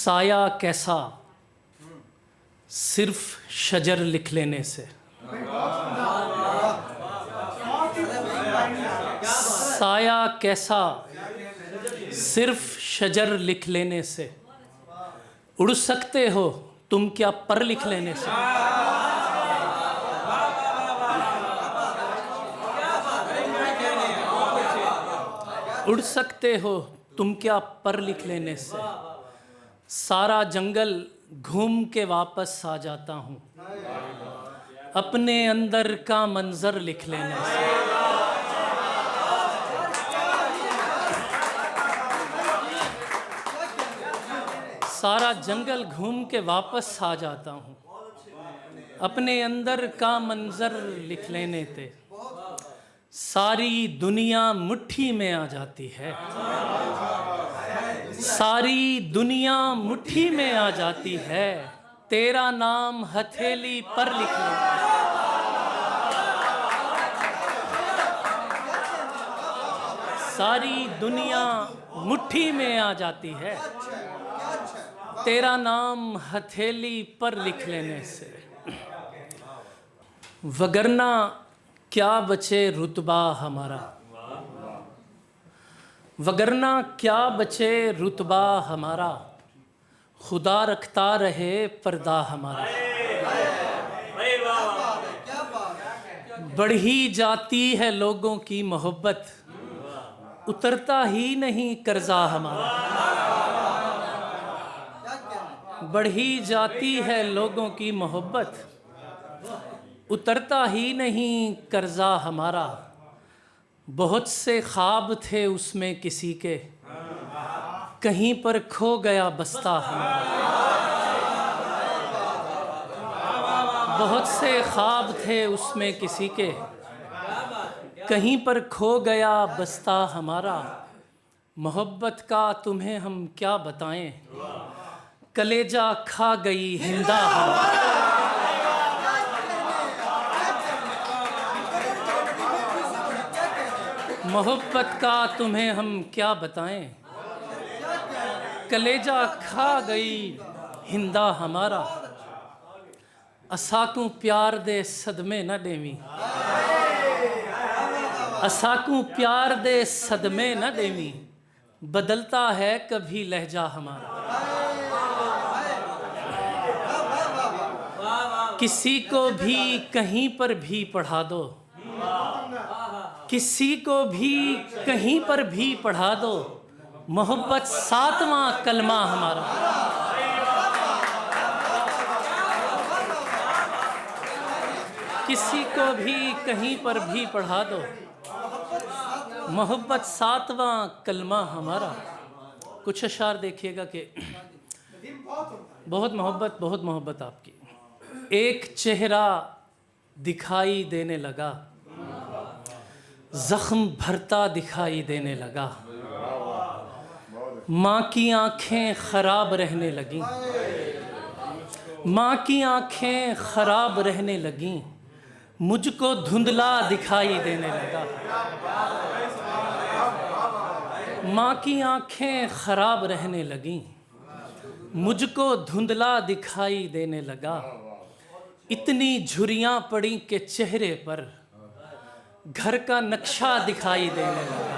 साया कैसा सिर्फ शजर लिख लेने से। साया कैसा सिर्फ शजर लिख लेने से। उड़ सकते हो तुम क्या पर लिख लेने से। उड़ सकते हो तुम क्या पर लिख लेने से। सारा जंगल घूम के वापस आ जाता हूँ अपने अंदर का मंजर लिख लेने से। सारा जंगल घूम के वापस आ जाता हूँ अपने अंदर का मंजर लिख लेने से। सारी दुनिया मुट्ठी में आ जाती है। सारी दुनिया मुट्ठी में आ जाती है। तेरा नाम हथेली पर लिख लो। सारी दुनिया मुट्ठी में आ जाती है। तेरा नाम हथेली पर लिख लेने से। वगरना क्या बचे रुतबा हमारा। वगरना क्या बचे रुतबा हमारा। खुदा रखता रहे पर्दा हमारा। बढ़ी जाती है लोगों की मोहब्बत उतरता ही नहीं कर्जा हमारा। बढ़ी जाती है लोगों की मोहब्बत उतरता ही नहीं कर्जा हमारा। बहुत से ख्वाब थे उसमें किसी के कहीं पर खो गया बस्ता हमारा। बहुत से ख्वाब थे उसमें किसी के कहीं पर खो गया बस्ता हमारा। मोहब्बत का तुम्हें हम क्या बताएं कलेजा खा गई हिंदा हमारा। मोहब्बत का तुम्हें हम क्या बताएं कलेजा खा गई हिंदा हमारा। असाकू प्यार दे सदमे न देवी। असाकू प्यार दे सदमे न देवी। बदलता है कभी लहजा हमारा। किसी को भी कहीं पर भी पढ़ा दो। किसी को भी कहीं पर भी पढ़ा दो। मोहब्बत सातवां कलमा हमारा। किसी को भी कहीं पर भी पढ़ा दो। मोहब्बत सातवां कलमा हमारा। कुछ अशार देखिएगा कि बहुत मोहब्बत आपकी। एक चेहरा दिखाई देने लगा जख्म भरता दिखाई देने लगा। माँ की आँखें खराब रहने लगीं। माँ की आँखें खराब रहने लगीं। मुझको धुंधला दिखाई देने लगा। माँ की आँखें खराब रहने लगीं। मुझको धुंधला दिखाई देने लगा। इतनी झुर्रियाँ पड़ी कि चेहरे पर घर का नक्शा दिखाई देने लगा।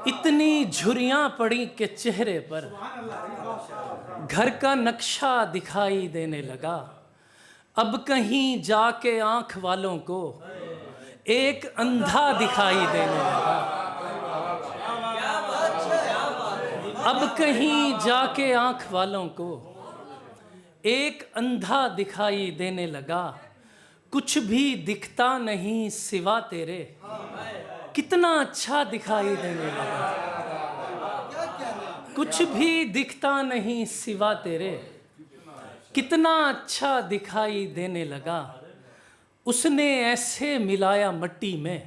इतनी झुर्रियाँ पड़ी कि चेहरे पर घर का नक्शा दिखाई देने लगा। अब कहीं जाके आँख वालों को एक अंधा दिखाई देने लगा। अब कहीं जाके आँख वालों को एक अंधा दिखाई देने लगा। कुछ भी दिखता नहीं सिवा तेरे कितना अच्छा दिखाई देने लगा। कुछ भी दिखता नहीं सिवा तेरे कितना अच्छा दिखाई देने लगा। उसने ऐसे मिलाया मट्टी में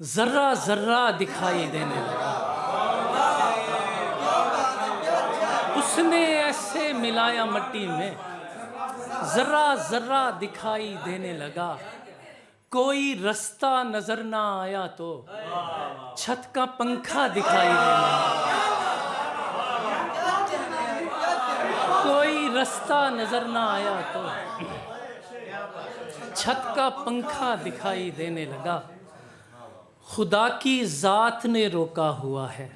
जर्रा जर्रा दिखाई देने लगा। उसने ऐसे मिलाया मट्टी में जर्रा जर्रा दिखाई देने लगा। कोई रास्ता नजर ना आया तो छत का पंखा दिखाई देने लगा। रास्ता नजर ना आया तो छत का पंखा दिखाई देने लगा। खुदा की जात ने रोका हुआ है,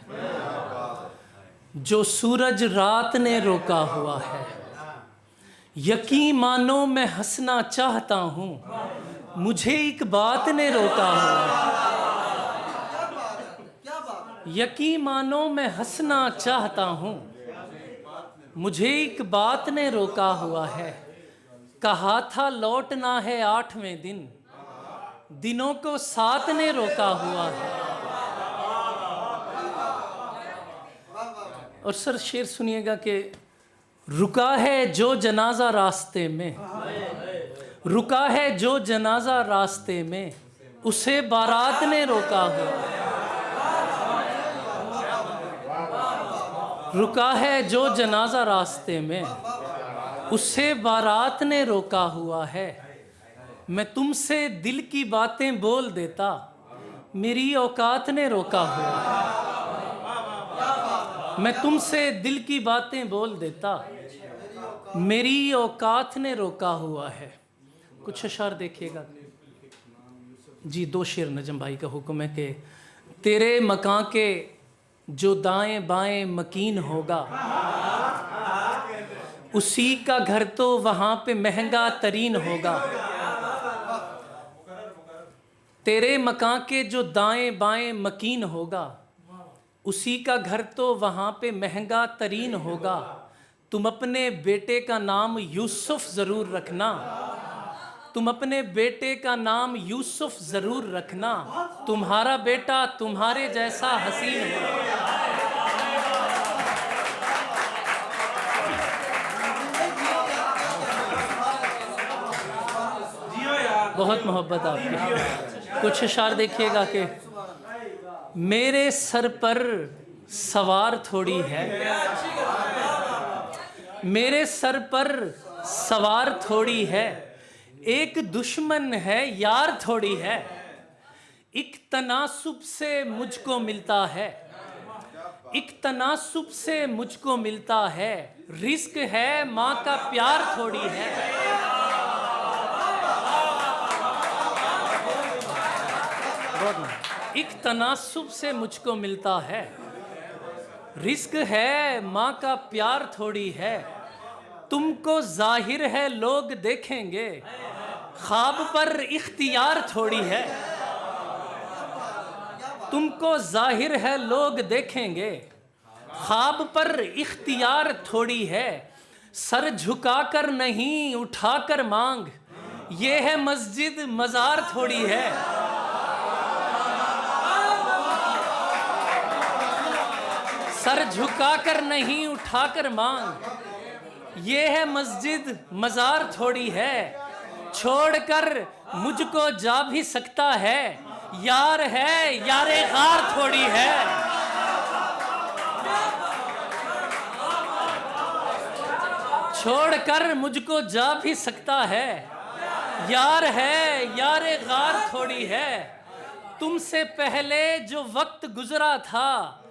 जो सूरज रात ने रोका हुआ है। यकीन मानो मैं हंसना चाहता हूँ, मुझे एक बात ने रोका हुआ है। यकीन मानो मैं हंसना चाहता हूँ, मुझे एक बात ने रोका हुआ है। कहा था लौटना है 8वें दिन, दिनों को 7 ने रोका हुआ है। और सर शेर सुनिएगा कि रुका है जो जनाजा रास्ते में, रुका है जो जनाजा रास्ते में, उसे बारात ने रोका हुआ। रुका है जो जनाजा रास्ते में, उससे बारात ने रोका हुआ है। मैं तुमसे दिल की बातें बोल देता, मेरी औकात ने रोका हुआ है। मैं तुमसे दिल की बातें बोल देता, मेरी औकात ने रोका हुआ है। कुछ अशार देखिएगा जी। 2 शेर नजम भाई का हुक्म है कि तेरे मकान के जो दाएं बाएं मकीन होगा, उसी का घर तो वहाँ पे महंगा तरीन होगा। तेरे मकान के जो दाएं बाएं मकीन होगा, उसी का घर तो वहाँ पे महंगा तरीन होगा। तुम अपने बेटे का नाम यूसुफ ज़रूर रखना, तुम अपने बेटे का नाम यूसुफ ज़रूर रखना। तुम्हारा बेटा तुम्हारे जैसा हसीन होगा। बहुत मोहब्बत आपकी। कुछ अशार देखिएगा कि मेरे सर पर सवार थोड़ी है, मेरे सर पर सवार थोड़ी है, एक दुश्मन है यार थोड़ी है। एक तनासुब से मुझको मिलता है, एक तनासुब से मुझको मिलता है। रिस्क है माँ का प्यार थोड़ी है। एक तनासुब से मुझको मिलता है, रिस्क है माँ का प्यार थोड़ी है। तुमको जाहिर है लोग देखेंगे, ख्वाब पर इख्तियार थोड़ी है। तुमको जाहिर है लोग देखेंगे, ख्वाब पर इख्तियार थोड़ी है। सर झुकाकर नहीं उठाकर मांग, ये है मस्जिद मज़ार थोड़ी है। सर झुकाकर नहीं उठाकर मांग, ये है मस्जिद मज़ार थोड़ी है। छोड़कर मुझको जा भी सकता है, यार है यारे गार थोड़ी है। छोड़कर मुझको जा भी सकता है, यार है यारे गार थोड़ी है। तुमसे पहले जो वक्त गुजरा था,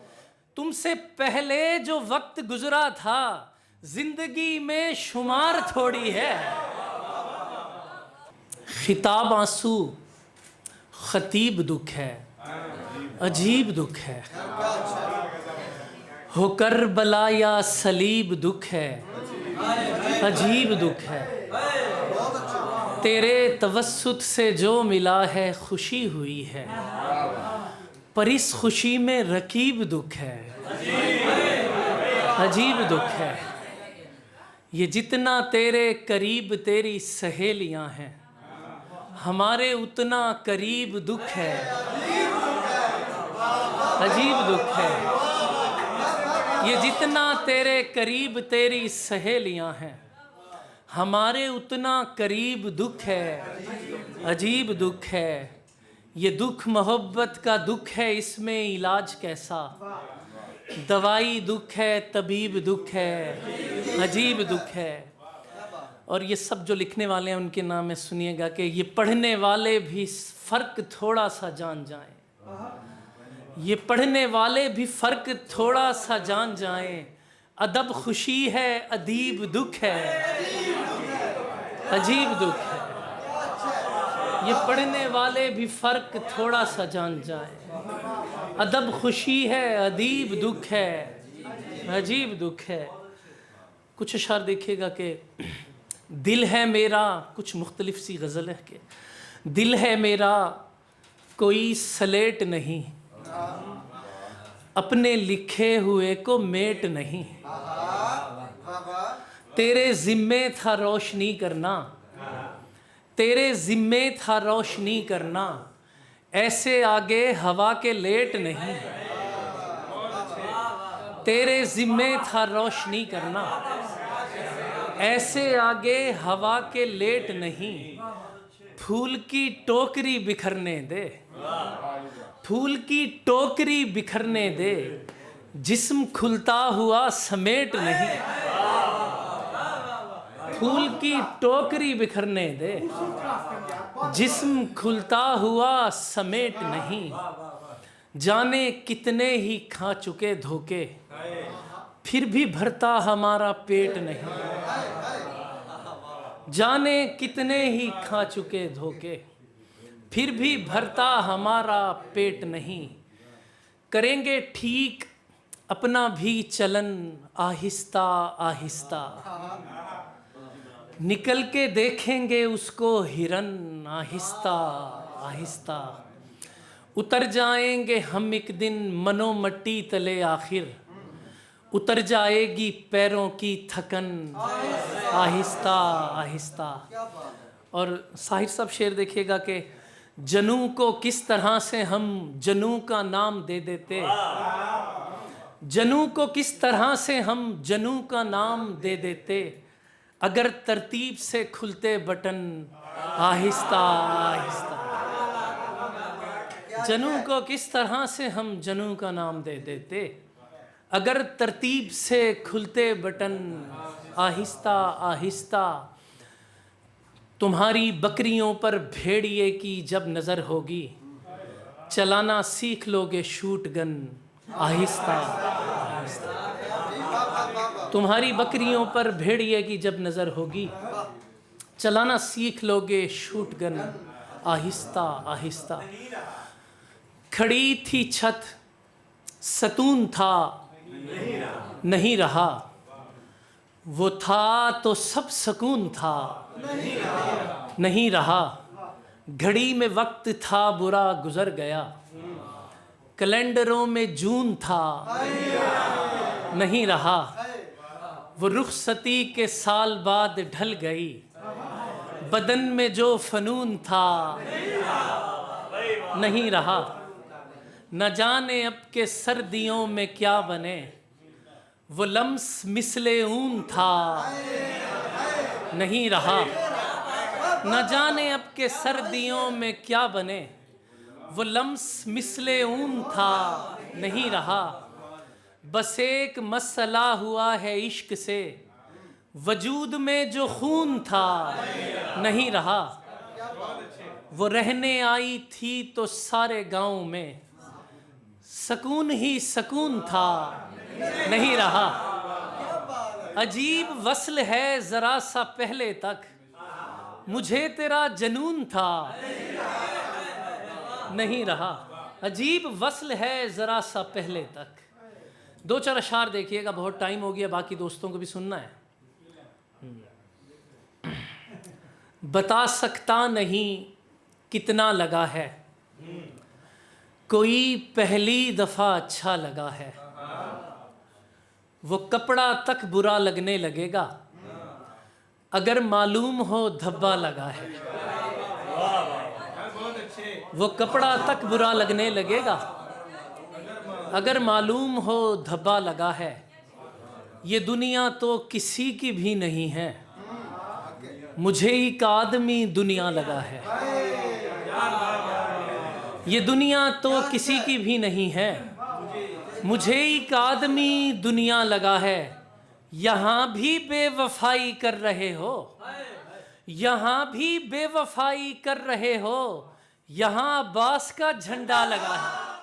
तुमसे पहले जो वक्त गुजरा था, जिंदगी में शुमार थोड़ी है। खिताब आंसू खतीब दुख है, अजीब दुख है। हो करबला या सलीब दुख है, अजीब दुख है। तेरे तवस्सुत से जो मिला है खुशी हुई है, पर इस खुशी में रकीब दुख है, अजीब दुख है। ये जितना तेरे करीब तेरी सहेलियां हैं, हमारे उतना करीब दुख है, अजीब दुख है। ये जितना तेरे करीब तेरी सहेलियां हैं, हमारे उतना करीब दुख है, अजीब दुख है। ये दुख मोहब्बत का दुख है, इसमें इलाज कैसा। दवाई दुख है, तबीब दुख है, अजीब दुख है। और ये सब जो लिखने वाले हैं उनके नाम में सुनिएगा कि ये पढ़ने वाले भी फ़र्क थोड़ा सा जान जाएं, ये पढ़ने वाले भी फ़र्क थोड़ा सा जान जाएं। अदब खुशी है, अदीब दुख है, अजीब दुख है। ये पढ़ने वाले भी फ़र्क थोड़ा सा जान जाए। अदब खुशी है, अदीब दुख है, अजीब दुख है। कुछ अशार देखिएगा कि दिल है मेरा, कुछ मुख्तलिफ सी गज़ल है कि दिल है मेरा कोई स्लेट नहीं, अपने लिखे हुए को मेट नहीं। तेरे ज़िम्मे था रोशनी करना, तेरे ज़िम्मे था रोशनी करना, ऐसे आगे हवा के लेट नहीं। तेरे ज़िम्मे था रोशनी करना, ऐसे आगे हवा के लेट नहीं। फूल की टोकरी बिखरने दे, फूल की टोकरी बिखरने दे, जिस्म खुलता हुआ समेट नहीं। फूल की टोकरी बिखरने दे, जिस्म खुलता हुआ समेट नहीं। जाने कितने ही खा चुके धोखे, फिर भी भरता हमारा पेट नहीं। जाने कितने ही खा चुके धोखे, फिर भी भरता हमारा पेट नहीं। करेंगे ठीक अपना भी चलन आहिस्ता आहिस्ता, निकल के देखेंगे उसको हिरन आहिस्ता आहिस्ता। उतर जाएंगे हम एक दिन मनो मट्टी तले, आखिर उतर जाएगी पैरों की थकन आहिस्ता आहिस्ता। और साहिर साहब शेर देखिएगा कि जनू को किस तरह से हम जनू का नाम दे देते, जनू को किस तरह से हम जनू का नाम दे देते, अगर तरतीब से खुलते बटन आहिस्ता आहिस्ता। जनू को किस तरह से हम जनू का नाम दे देते, अगर तरतीब से खुलते बटन आहिस्ता आहिस्ता। तुम्हारी बकरियों पर भेड़िए की जब नज़र होगी, चलाना सीख लोगे शूट गन आहिस्ता आहिस्ता। तुम्हारी बकरियों पर भेड़िए की जब नज़र होगी, चलाना सीख लोगे शूट गन आहिस्ता आहिस्ता। खड़ी थी छत, सतून था नहीं रहा, वो था तो सब सकून था नहीं रहा। घड़ी में वक्त था बुरा गुजर गया, कैलेंडरों में जून था नहीं रहा। वो रुखसती के साल बाद ढल गई, बदन में जो फनून था नहीं रहा। न जाने अब के सर्दियों में क्या बने, वो लम्स मिसले ऊन था नहीं रहा। न जाने अब के सर्दियों में क्या बने, वो लम्स मिसले ऊन था नहीं रहा। बस एक मसला हुआ है इश्क से, वजूद में जो खून था नहीं रहा। वो रहने आई थी तो सारे गांव में, सकून ही सकून था नहीं रहा। अजीब वस्ल है जरा सा पहले तक, मुझे तेरा जनून था नहीं रहा। अजीब वस्ल है जरा सा पहले तक। दो चार अशार देखिएगा, बहुत टाइम हो गया, बाकी दोस्तों को भी सुनना है। बता सकता नहीं कितना लगा है, कोई पहली दफा अच्छा लगा है। वो कपड़ा तक बुरा लगने लगेगा, अगर मालूम हो धब्बा लगा है। वो कपड़ा तक बुरा लगने लगेगा, अगर मालूम हो धब्बा लगा है। ये दुनिया तो किसी की भी नहीं है, मुझे एक आदमी दुनिया लगा है। ये दुनिया तो किसी की भी नहीं है, मुझे एक आदमी दुनिया लगा है। यहाँ भी बेवफाई कर रहे हो, यहाँ भी बेवफाई कर रहे हो, यहाँ अब्बास का झंडा लगा है।